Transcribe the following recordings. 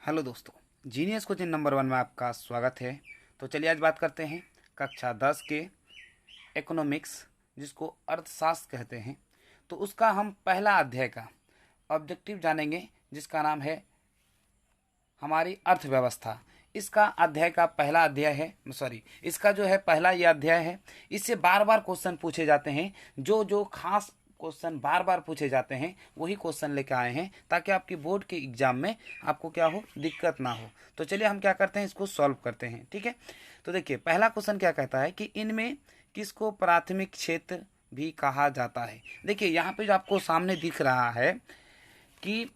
Hello दोस्तों, genius coaching number 1 में आपका स्वागत है। तो चलिए आज बात करते हैं कक्षा 10 के इकोनॉमिक्स, जिसको अर्थशास्त्र कहते हैं। तो उसका हम पहला अध्याय का ऑब्जेक्टिव जानेंगे, जिसका नाम है हमारी अर्थव्यवस्था। इसका अध्याय का पहला अध्याय है, इसका जो है पहला ये अध्याय है। इससे बार बार क्वेश्चन पूछे जाते हैं। जो खास क्वेश्चन बार बार पूछे जाते हैं वही क्वेश्चन लेकर आए हैं, ताकि आपकी बोर्ड के एग्जाम में आपको क्या हो, दिक्कत ना हो। तो चलिए हम क्या करते हैं, इसको सॉल्व करते हैं। ठीक है, तो देखिए पहला क्वेश्चन क्या कहता है कि इनमें किसको प्राथमिक क्षेत्र भी कहा जाता है। देखिए यहाँ पे जो आपको सामने दिख रहा है कि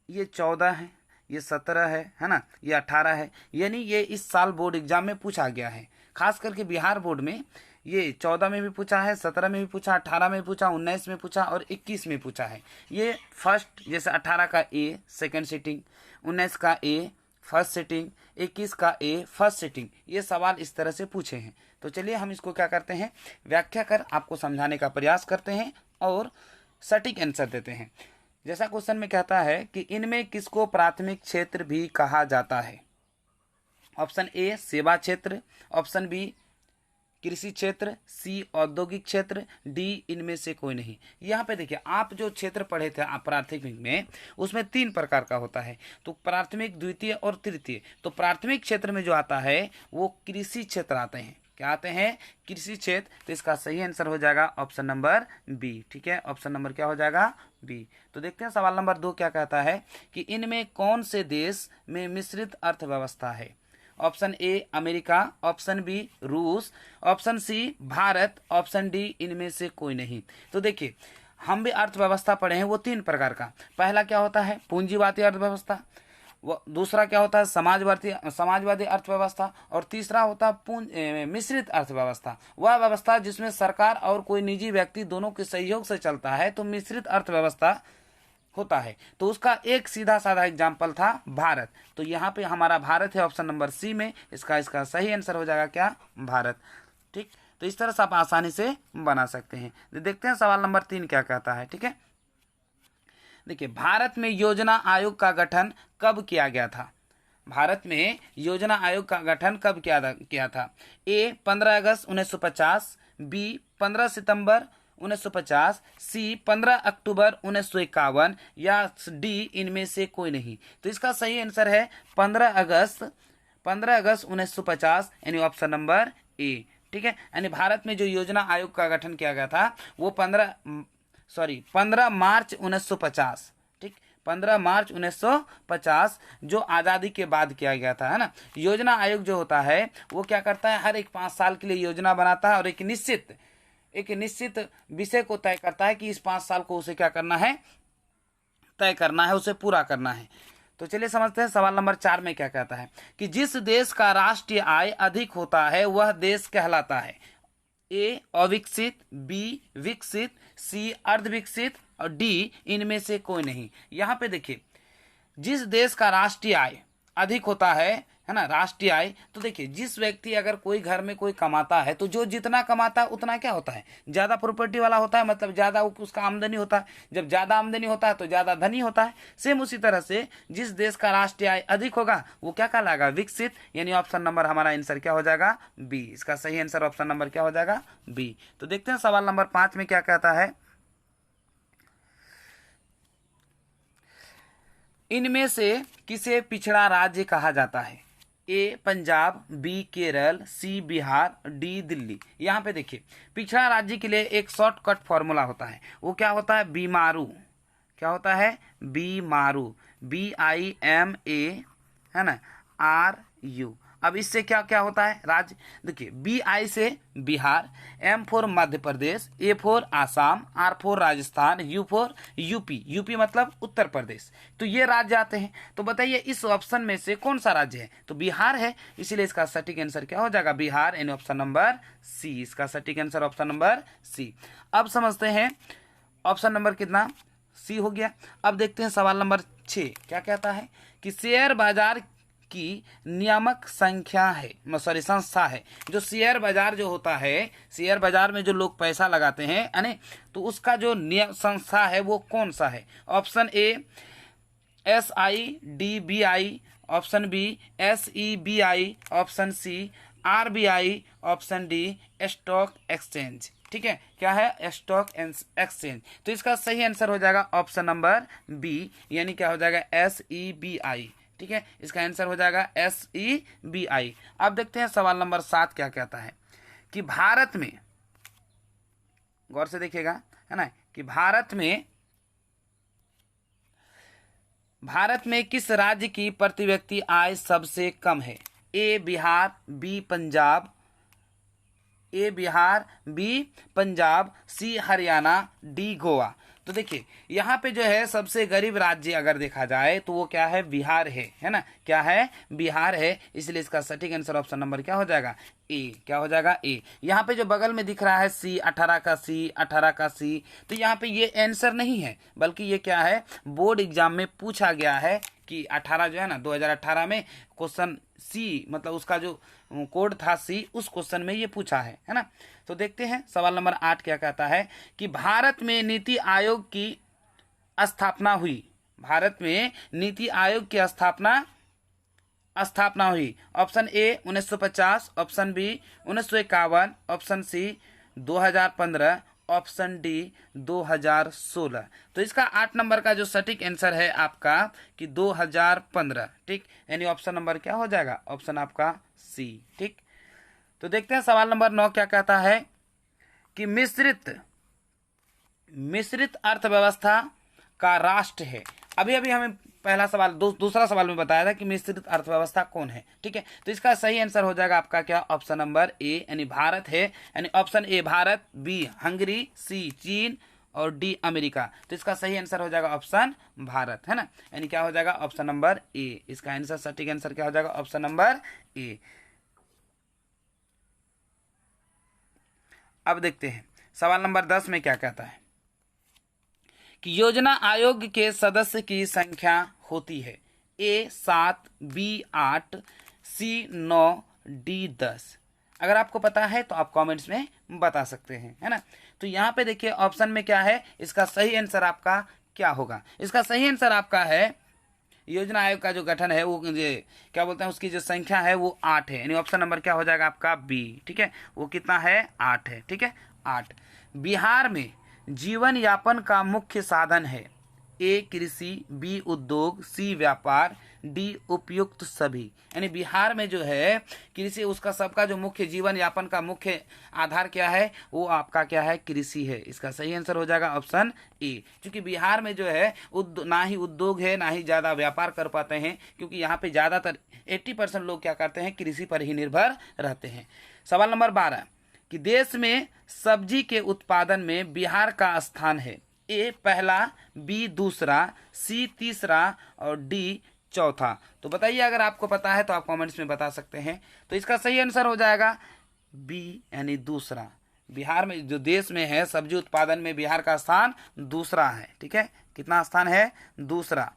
ये 14 है, ये 17 है ना, ये 18 है। यानी ये इस साल बोर्ड एग्जाम में पूछा गया है। खास करके बिहार बोर्ड में ये 14 में भी पूछा है, 17 में भी पूछा, 18 में पूछा, 19 में पूछा और 21 में पूछा है। ये फर्स्ट, जैसे 18 का ए सेकंड सिटिंग, 19 का ए फर्स्ट सिटिंग, 21 का ए फर्स्ट सिटिंग, ये सवाल इस तरह से पूछे हैं। तो चलिए हम इसको क्या करते हैं, व्याख्या कर आपको समझाने का प्रयास करते हैं और सटीक आंसर देते हैं। जैसा क्वेश्चन में कहता है कि इनमें किसको प्राथमिक क्षेत्र भी कहा जाता है। ऑप्शन ए सेवा क्षेत्र, ऑप्शन बी कृषि क्षेत्र, सी औद्योगिक क्षेत्र, डी इनमें से कोई नहीं। यहाँ पे देखिए आप जो क्षेत्र पढ़े थे आप प्राथमिक में, उसमें 3 प्रकार का होता है। तो प्राथमिक, द्वितीय और तृतीय। तो प्राथमिक क्षेत्र में जो आता है वो कृषि क्षेत्र आते हैं। क्या आते हैं? कृषि क्षेत्र। तो इसका सही आंसर हो जाएगा ऑप्शन नंबर बी। ठीक है, ऑप्शन नंबर क्या हो जाएगा? बी। तो देखते हैं सवाल नंबर 2 क्या कहता है कि इनमें कौन से देश में मिश्रित अर्थव्यवस्था है। Option A America, option B रूस, option C Bharat, option D इनमें से कोई नहीं। तो देखिए हम भी अर्थव्यवस्था पढ़े हैं, वो 3 प्रकार का। पहला क्या होता है? पूंजीवादी अर्थव्यवस्था। वो दूसरा क्या होता है? समाजवादी अर्थव्यवस्था। और तीसरा होता है मिश्रित अर्थव्यवस्था। वह व्यवस्था जिसमें सरकार और कोई निजी व्यक्ति दोनों के सहयोग से चलता है, तो मिश्रित अर्थव्यवस्था होता है। तो उसका एक सीधा साधा एग्जाम्पल था भारत। तो यहाँ पे हमारा भारत है ऑप्शन नंबर सी में। इसका सही आंसर हो जाएगा क्या? भारत। ठीक, तो इस तरह से आप आसानी से बना सकते हैं। देखते हैं सवाल नंबर 3 क्या कहता है। ठीक है, देखिए भारत में योजना आयोग का गठन कब किया गया था। भारत में योजना आयोग का गठन कब किया था? ए 15 अगस्त 1950, बी 15 सितंबर 1950, सी 15 अक्टूबर 1951 या डी इनमें से कोई नहीं। तो इसका सही आंसर है 15 अगस्त 1950, यानी ऑप्शन नंबर ए। ठीक है, यानी भारत में जो योजना आयोग का गठन किया गया था वो 15 मार्च 1950। ठीक, 15 मार्च 1950 जो आज़ादी के बाद किया गया था, है ना। योजना आयोग जो होता है वो क्या करता है, हर एक 5 साल के लिए योजना बनाता है और एक निश्चित विषय को तय करता है कि इस 5 साल को उसे क्या करना है, तय करना है, उसे पूरा करना है। तो चलिए समझते हैं सवाल नंबर 4 में क्या कहता है कि जिस देश का राष्ट्रीय आय अधिक होता है वह देश कहलाता है। ए अविकसित, बी विकसित, सी अर्धविकसित और डी इनमें से कोई नहीं। यहाँ पे देखिए जिस देश का राष्ट्रीय आय अधिक होता है ना, राष्ट्रीय आय। तो देखिए जिस व्यक्ति, अगर कोई घर में कोई कमाता है तो जो जितना कमाता है उतना क्या होता है, ज्यादा प्रॉपर्टी वाला होता है, मतलब ज्यादा उसका आमदनी होता है। जब ज्यादा आमदनी होता है तो ज्यादा धनी होता है। सेम उसी तरह से जिस देश का राष्ट्रीय आय अधिक होगा वो क्या कहलाएगा? विकसित। यानी ऑप्शन नंबर हमारा आंसर क्या हो जाएगा? बी। इसका सही आंसर ऑप्शन नंबर क्या हो जाएगा? बी। तो देखते हैं सवाल नंबर 5 में क्या कहता है, इनमें से किसे पिछड़ा राज्य कहा जाता है। ए पंजाब, बी केरल, सी बिहार, डी दिल्ली। यहाँ पे देखिए पिछड़ा राज्य के लिए एक शॉर्टकट फॉर्मूला होता है। वो क्या होता है? बीमारू। क्या होता है? बीमारू, BIMA, है ना, RU। अब इससे क्या क्या होता है राज्य? देखिए BI से Bihar, M for Madhya Pradesh, A for Assam, R for Rajasthan, U for UP मतलब उत्तर प्रदेश। तो ये राज्य आते हैं। तो बताइए इस ऑप्शन में से कौन सा राज्य है? तो बिहार है, इसीलिए इसका सटीक आंसर क्या हो जाएगा? बिहार, यानी ऑप्शन नंबर सी। इसका सटीक आंसर ऑप्शन नंबर सी। अब समझते हैं ऑप्शन नंबर कितना? सी हो गया। अब देखते हैं सवाल नंबर 6 क्या कहता है कि शेयर बाजार की नियामक संस्था है। जो शेयर बाजार जो होता है, शेयर बाजार में जो लोग पैसा लगाते हैं, तो उसका जो संस्था है वो कौन सा है? Option A SIDBI, option B SEBI, option C RBI, option D stock exchange. ठीक है, क्या है? Stock exchange. तो इसका सही आंसर हो जाएगा ऑप्शन नंबर बी, यानी क्या हो जाएगा? SEBI। ठीक है, इसका आंसर हो जाएगा SEBI। अब देखते हैं सवाल नंबर 7 क्या कहता है कि भारत में, गौर से देखिएगा, है ना, कि भारत में किस राज्य की प्रति व्यक्ति आय सबसे कम है? ए बिहार, बी पंजाब, बी पंजाब, सी हरियाणा, डी गोवा। तो देखिए यहाँ पे जो है सबसे गरीब राज्य अगर देखा जाए तो वो क्या है? बिहार है ना? क्या है? बिहार है। इसलिए इसका सटीक आंसर ऑप्शन नंबर क्या हो जाएगा? ए। क्या हो जाएगा? ए। यहाँ पे जो बगल में दिख रहा है सी, 18 का सी, 18 का सी, तो यहाँ पे ये आंसर नहीं है, बल्कि ये क्या है? बोर्ड एग्जाम में पूछा गया है कि 18 जो है ना 2018 में क्वेश्चन सी, मतलब उसका जो कोड था सी, उस क्वेश्चन में ये पूछा है ना। तो देखते हैं सवाल नंबर 8 क्या कहता है कि भारत में नीति आयोग की स्थापना हुई। भारत में नीति आयोग की स्थापना हुई। Option A 1950, option B 1951, option C 2015, option D 2016। तो इसका 8 नंबर का जो सटीक आंसर है आपका कि 2015। ठीक, यानी ऑप्शन नंबर क्या हो जाएगा? ऑप्शन आपका सी। ठीक, तो देखते हैं सवाल नंबर 9 क्या कहता है कि मिश्रित अर्थव्यवस्था का राष्ट्र है। अभी हमें पहला सवाल दूसरा सवाल में बताया था कि मिश्रित अर्थव्यवस्था कौन है। ठीक है, तो इसका सही आंसर हो जाएगा आपका क्या? ऑप्शन नंबर ए, यानी भारत है, यानी option A Bharat, B Hungary, C चीन और डी अमेरिका। तो इसका सही आंसर हो जाएगा ऑप्शन भारत, है ना, यानी क्या हो जाएगा? Option number A. इसका आंसर सटीक आंसर क्या हो जाएगा? Option number A. अब देखते हैं सवाल नंबर 10 में क्या कहता है कि योजना आयोग के सदस्य की संख्या होती है। ए 7, बी 8, सी 9, डी 10। अगर आपको पता है तो आप कमेंट्स में बता सकते हैं, है ना। तो यहाँ पे देखिए ऑप्शन में क्या है, इसका सही आंसर आपका क्या होगा? इसका सही आंसर आपका है, योजना आयोग का जो गठन है वो क्या बोलते हैं, उसकी जो संख्या है वो 8 है, यानी ऑप्शन नंबर क्या हो जाएगा आपका? बी। ठीक है, वो कितना है? 8 है। ठीक है, 8। बिहार में जीवन यापन का मुख्य साधन है। ए कृषि, बी उद्योग, सी व्यापार, डी उपयुक्त सभी। यानी बिहार में जो है कृषि, उसका सबका जो मुख्य जीवन यापन का मुख्य आधार क्या है? वो आपका क्या है? कृषि है। इसका सही आंसर हो जाएगा ऑप्शन ए, क्योंकि बिहार में जो है ना ही उद्योग है, ना ही ज़्यादा व्यापार कर पाते हैं, क्योंकि यहाँ पे ज़्यादातर 80% लोग क्या करते हैं? कृषि पर ही निर्भर रहते हैं। सवाल नंबर 12 कि देश में सब्जी के उत्पादन में बिहार का स्थान है। ए पहला, बी दूसरा, सी तीसरा और डी चौथा। तो बताइए अगर आपको पता है तो आप कमेंट्स में बता सकते हैं। तो इसका सही आंसर हो जाएगा बी, यानी दूसरा। बिहार में जो देश में है सब्जी उत्पादन में बिहार का स्थान दूसरा है। ठीक है, कितना स्थान है? दूसरा।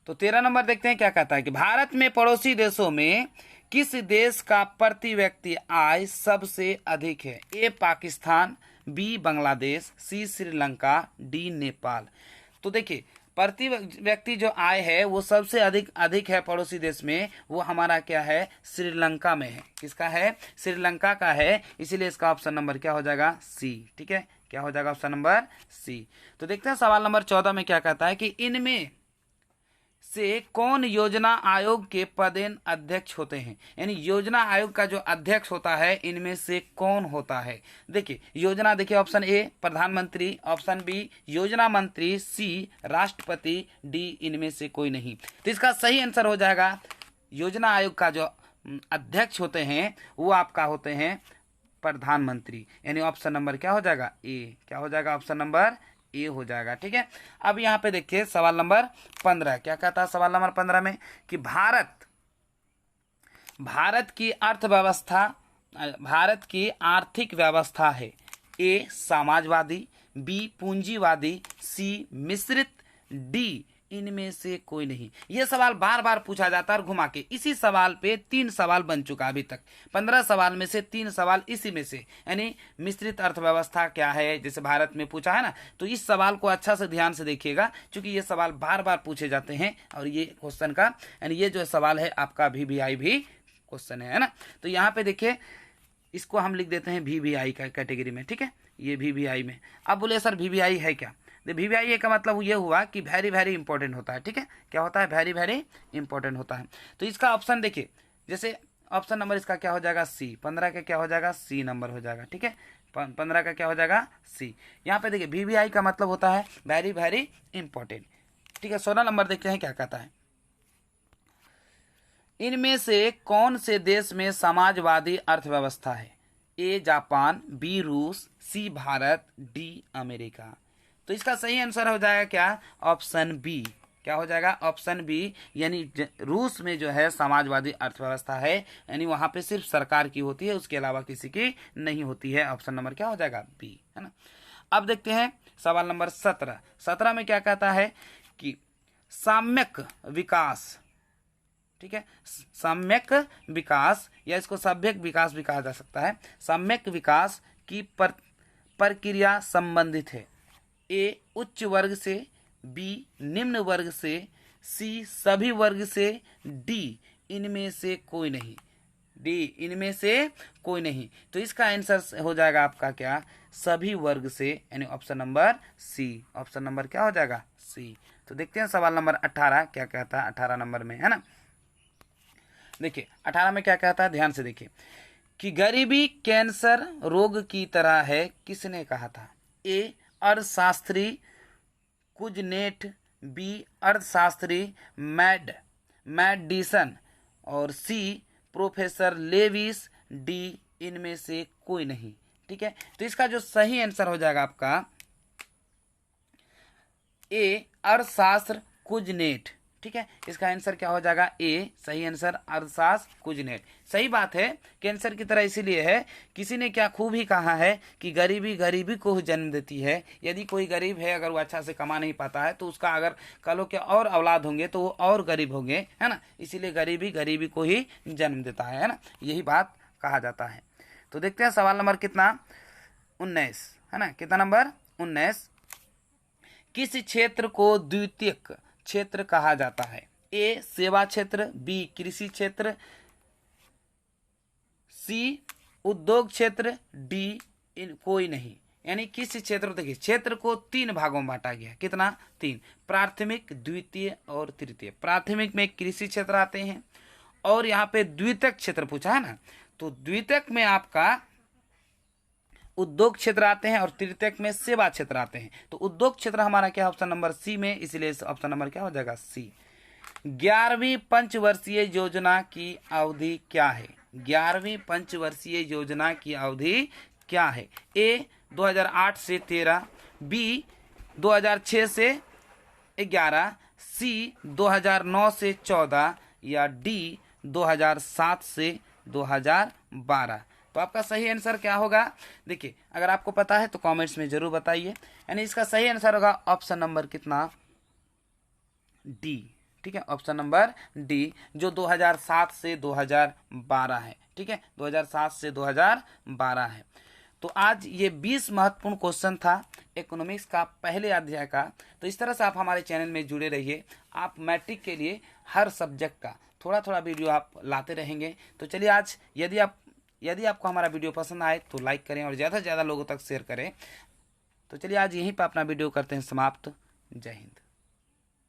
तो 13 नंबर देखते हैं क्या कहता है कि भारत में पड़ोसी देशों में किस देश का प्रति व्यक्ति आय सबसे अधिक है? ए पाकिस्तान, बी बांग्लादेश, सी श्रीलंका, डी नेपाल। तो देखिए प्रति व्यक्ति जो आय है वो सबसे अधिक है पड़ोसी देश में, वो हमारा क्या है? श्रीलंका में है। किसका है? श्रीलंका का है। इसीलिए इसका ऑप्शन नंबर क्या हो जाएगा? सी। ठीक है, क्या हो जाएगा? Option number C. तो देखते हैं सवाल नंबर 14 में क्या कहता है कि इनमें से कौन योजना आयोग के पदेन अध्यक्ष होते हैं? यानी योजना आयोग का जो अध्यक्ष होता है इनमें से कौन होता है? देखिए योजना, देखिए ऑप्शन ए प्रधानमंत्री, ऑप्शन बी योजना मंत्री, सी राष्ट्रपति, डी इनमें से कोई नहीं। तो इसका सही आंसर हो जाएगा योजना आयोग का जो अध्यक्ष होते हैं वो आपका होते हैं प्रधानमंत्री, यानी ऑप्शन नंबर क्या हो जाएगा? ए। क्या हो जाएगा? ऑप्शन नंबर ए हो जाएगा। ठीक है, अब यहाँ पे देखिए सवाल नंबर 15 क्या कहता है? सवाल नंबर 15 में कि भारत की अर्थव्यवस्था, भारत की आर्थिक व्यवस्था है। ए समाजवादी, बी पूंजीवादी, सी मिश्रित, डी इनमें से कोई नहीं। ये सवाल बार बार पूछा जाता है और घुमा के। इसी सवाल पे 3 सवाल बन चुका अभी तक। 15 सवाल में से 3 सवाल इसी में से, यानी मिश्रित अर्थव्यवस्था क्या है, जैसे भारत में पूछा है ना। तो इस सवाल को अच्छा से ध्यान से देखिएगा, क्योंकि ये सवाल बार बार पूछे जाते हैं। और ये क्वेश्चन का यानी ये जो सवाल है आपका VVI भी क्वेश्चन है ना। तो यहाँ पे देखिए, इसको हम लिख देते हैं VVI का कैटेगरी में, ठीक है, ये VVI में। अब बोले सर VVI है क्या? तो VVI का मतलब ये हुआ कि वेरी वेरी इंपॉर्टेंट होता है, ठीक है। क्या होता है? वेरी वेरी इंपॉर्टेंट होता है। तो इसका ऑप्शन देखिए, जैसे ऑप्शन नंबर इसका क्या हो जाएगा? C। 15 का क्या हो जाएगा? C नंबर हो जाएगा, ठीक है। 15 का क्या हो जाएगा? C। यहाँ पे देखिए VVI का मतलब होता है वेरी वेरी इंपॉर्टेंट, ठीक है। 16 नंबर देखते हैं क्या कहता है। इनमें से कौन से देश में समाजवादी अर्थव्यवस्था है? A जापान, B रूस, C भारत, D अमेरिका। तो इसका सही आंसर हो जाएगा क्या? Option B. क्या हो जाएगा? ऑप्शन बी, यानी रूस में जो है समाजवादी अर्थव्यवस्था है, यानी वहां पे सिर्फ सरकार की होती है, उसके अलावा किसी की नहीं होती है। ऑप्शन नंबर क्या हो जाएगा? बी, है ना। अब देखते हैं सवाल नंबर 17। 17 में क्या कहता है कि साम्यक विकास, ठीक है, सम्यक विकास या इसको सभ्यक विकास भी कहा जा सकता है। सम्यक विकास की प्रक्रिया संबंधित है। ए उच्च वर्ग से, बी निम्न वर्ग से, सी सभी वर्ग से, डी इनमें से कोई नहीं। डी इनमें से कोई नहीं। तो इसका आंसर हो जाएगा आपका क्या? सभी वर्ग से, यानी option number C. Option number क्या हो जाएगा? सी। तो देखते हैं सवाल नंबर 18 क्या कहता है। 18 नंबर में, है ना, देखिए 18 में क्या कहता है, ध्यान से देखिए कि गरीबी कैंसर रोग की तरह है, किसने कहा था? ए अर्थशास्त्री कुजनेट, बी अर्थशास्त्री मैडिसन, और सी प्रोफेसर लेविस, डी इनमें से कोई नहीं, ठीक है। तो इसका जो सही आंसर हो जाएगा आपका ए अर्थशास्त्र कुजनेट, ठीक है। इसका आंसर क्या हो जाएगा? ए सही आंसर अर्थशास्त्र कुजनेट। सही बात है, कैंसर की तरह इसीलिए है, किसी ने क्या खूब ही कहा है कि गरीबी गरीबी को जन्म देती है। यदि कोई गरीब है, अगर वो अच्छा से कमा नहीं पाता है, तो उसका अगर कल के और औलाद होंगे तो वो और गरीब होंगे, है ना। इसीलिए गरीबी गरीबी को ही जन्म देता है ना, यही बात कहा जाता है। तो देखते हैं सवाल नंबर कितना? 19, है ना। कितना नंबर? 19। किस क्षेत्र को द्वितीयक क्षेत्र कहा जाता है? ए सेवा क्षेत्र, बी कृषि क्षेत्र, सी उद्योग क्षेत्र, डी कोई नहीं। यानी किस क्षेत्र, देखिए क्षेत्र को 3 भागों में बांटा गया। कितना? 3। प्राथमिक, द्वितीय और तृतीय। प्राथमिक में कृषि क्षेत्र आते हैं, और यहाँ पे द्वितीयक क्षेत्र पूछा है ना, तो द्वितीयक में आपका उद्योग क्षेत्र आते हैं और तृतीयक में सेवा क्षेत्र आते हैं। तो उद्योग क्षेत्र हमारा क्या? ऑप्शन नंबर सी में, इसलिए ऑप्शन नंबर क्या हो जाएगा? सी। 11वीं पंचवर्षीय योजना की अवधि क्या है? 11वीं पंचवर्षीय योजना की अवधि क्या है? ए 2008 से 13, बी 2006 से 11, सी 2009 से 14, या डी 2007 से 2012। तो आपका सही आंसर क्या होगा? देखिए अगर आपको पता है तो कमेंट्स में जरूर बताइए। यानी इसका सही आंसर होगा ऑप्शन नंबर कितना? डी, ठीक है। ऑप्शन नंबर डी, जो 2007 से 2012 है, ठीक है। 2007 से 2012 है। तो आज ये 20 महत्वपूर्ण क्वेश्चन था इकोनॉमिक्स का पहले अध्याय का। तो इस तरह से आप हमारे चैनल में जुड़े रहिए। आप मैट्रिक के लिए हर सब्जेक्ट का थोड़ा थोड़ा वीडियो आप लाते रहेंगे। तो चलिए आज यदि आपको हमारा वीडियो पसंद आए तो लाइक करें और ज़्यादा से ज़्यादा लोगों तक शेयर करें। तो चलिए आज यहीं पर अपना वीडियो करते हैं समाप्त। जय हिंद।